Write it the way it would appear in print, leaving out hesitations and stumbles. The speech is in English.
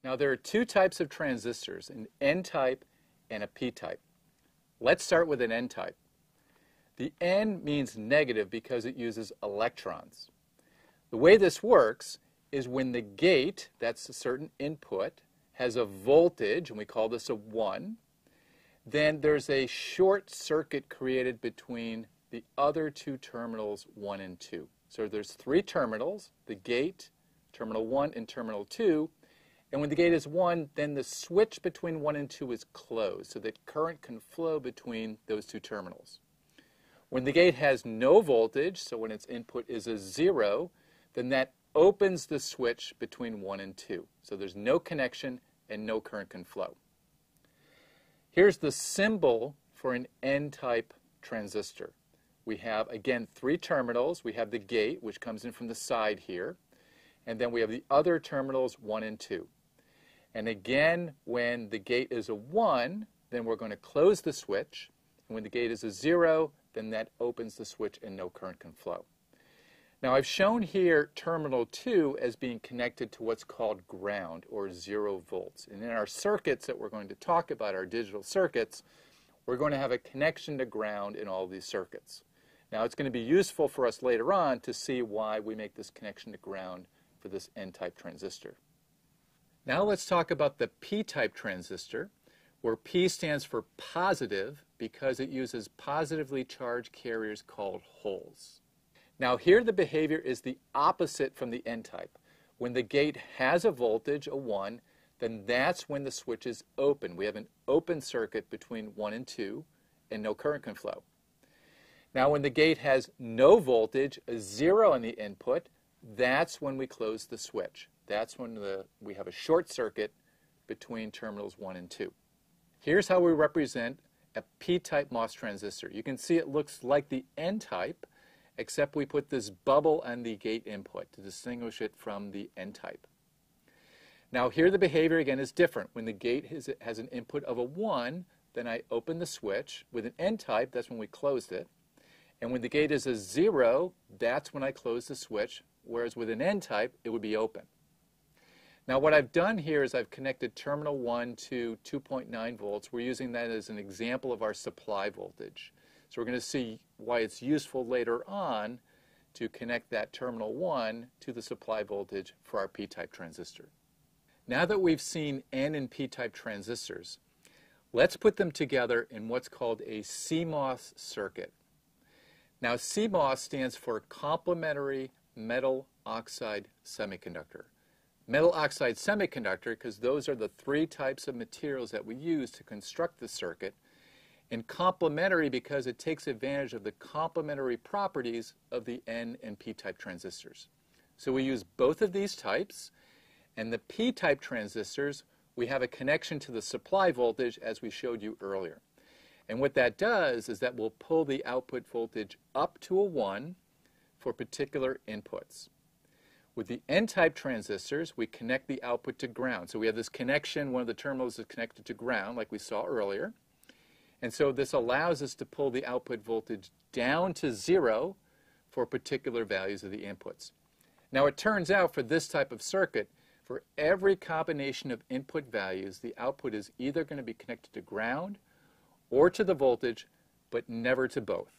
Now there are two types of transistors, an N-type and a P-type. Let's start with an N-type. The N means negative because it uses electrons. The way this works is when the gate, that's a certain input, has a voltage, and we call this a 1, then there's a short circuit created between the other two terminals 1 and 2. So there's three terminals, the gate, terminal 1 and terminal 2, and when the gate is 1, then the switch between 1 and 2 is closed so that current can flow between those two terminals. When the gate has no voltage, so when its input is a 0, then that opens the switch between 1 and 2. So there's no connection and no current can flow. Here's the symbol for an N-type transistor. We have, again, three terminals. We have the gate, which comes in from the side here. And then we have the other terminals, 1 and 2. And again, when the gate is a 1, then we're going to close the switch. And when the gate is a 0, then that opens the switch and no current can flow. Now I've shown here terminal 2 as being connected to what's called ground, or 0 volts. And in our circuits that we're going to talk about, our digital circuits, we're going to have a connection to ground in all of these circuits. Now it's going to be useful for us later on to see why we make this connection to ground for this N-type transistor. Now let's talk about the P-type transistor, where P stands for positive because it uses positively charged carriers called holes. Now here the behavior is the opposite from the N-type. When the gate has a voltage, a 1, then that's when the switch is open. We have an open circuit between 1 and 2, and no current can flow. Now when the gate has no voltage, a 0 on the input, that's when we close the switch. That's when we have a short circuit between terminals 1 and 2. Here's how we represent a P-type MOS transistor. You can see it looks like the N-type, except we put this bubble on the gate input to distinguish it from the N-type. Now here the behavior again is different. When the gate has an input of a 1, then I open the switch. With an N-type, that's when we closed it. And when the gate is a 0, that's when I close the switch, whereas with an N-type, it would be open. Now what I've done here is I've connected terminal 1 to 2.9 volts. We're using that as an example of our supply voltage. So we're going to see why it's useful later on to connect that terminal 1 to the supply voltage for our P-type transistor. Now that we've seen N and P-type transistors, let's put them together in what's called a CMOS circuit. Now CMOS stands for complementary metal oxide semiconductor. Metal oxide semiconductor because those are the three types of materials that we use to construct the circuit, and complementary because it takes advantage of the complementary properties of the N and P-type transistors. So we use both of these types, and the P-type transistors, we have a connection to the supply voltage as we showed you earlier. And what that does is that will pull the output voltage up to a 1 for particular inputs. With the N-type transistors, we connect the output to ground. So we have this connection, one of the terminals is connected to ground like we saw earlier. And so this allows us to pull the output voltage down to 0 for particular values of the inputs. Now it turns out for this type of circuit, for every combination of input values, the output is either going to be connected to ground or to the voltage, but never to both.